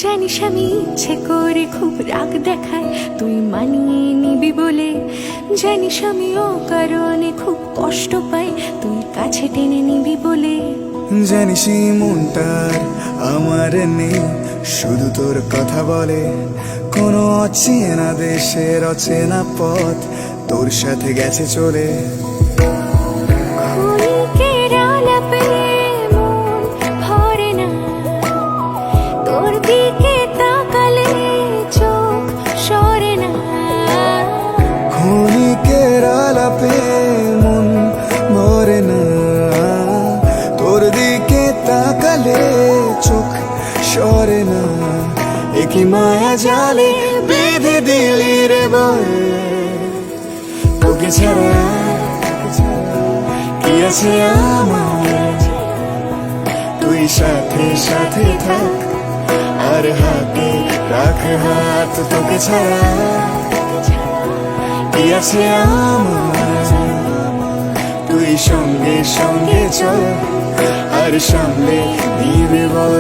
জানিস আমি ইচ্ছে করে খুব রাগ দেখায় তুই মানিয়ে নিবি বলে। জানিস আমি ও কারণে খুব কষ্ট পাই তুই কাছে টেনে নিবি বলে। জানিস মনটার আমার নেই, শুধু তোর কথা বলে। কোনো অচেনা দেশের অচেনা পথ তোর সাথে গেছে চলে। ক্ষণিকের আলাপে মন ভরে না, তোর দিকে তাকালে চোখ সরে না। ক্ষণিকের আলাপে মন ভরে না, তোর দিকে তাকালে চোখ সরে না। একই মায়া জালে বেঁধে দিলি রে বল, তোকে ছাড়া কি আছে আমার। তুই সাথে সাথে থাক আর হাতে রাখ হাত, তোকে ছাড়া কি আছে আমার। তুই সঙ্গে সঙ্গে চল আর সামনে দিবে বল।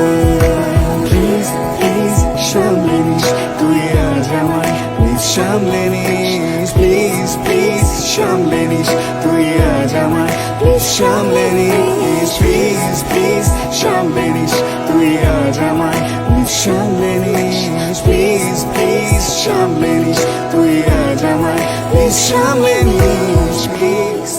প্লিজ প্লিজ সামলে নিস তুই আজ আমায়, প্লিজ সামলে নিস। প্লিজ প্লিজ সামলে নিস তুই আজ আমায়, প্লিজ সামলে নিস। প্লিজ প্লিজ সামলে নিস তুই আজ আমায়, প্লিজ সামলে নিস। প্লিজ প্লিজ সামলে নিস তুই আজ আমায়, প্লিজ সামলে নিস। প্লিজ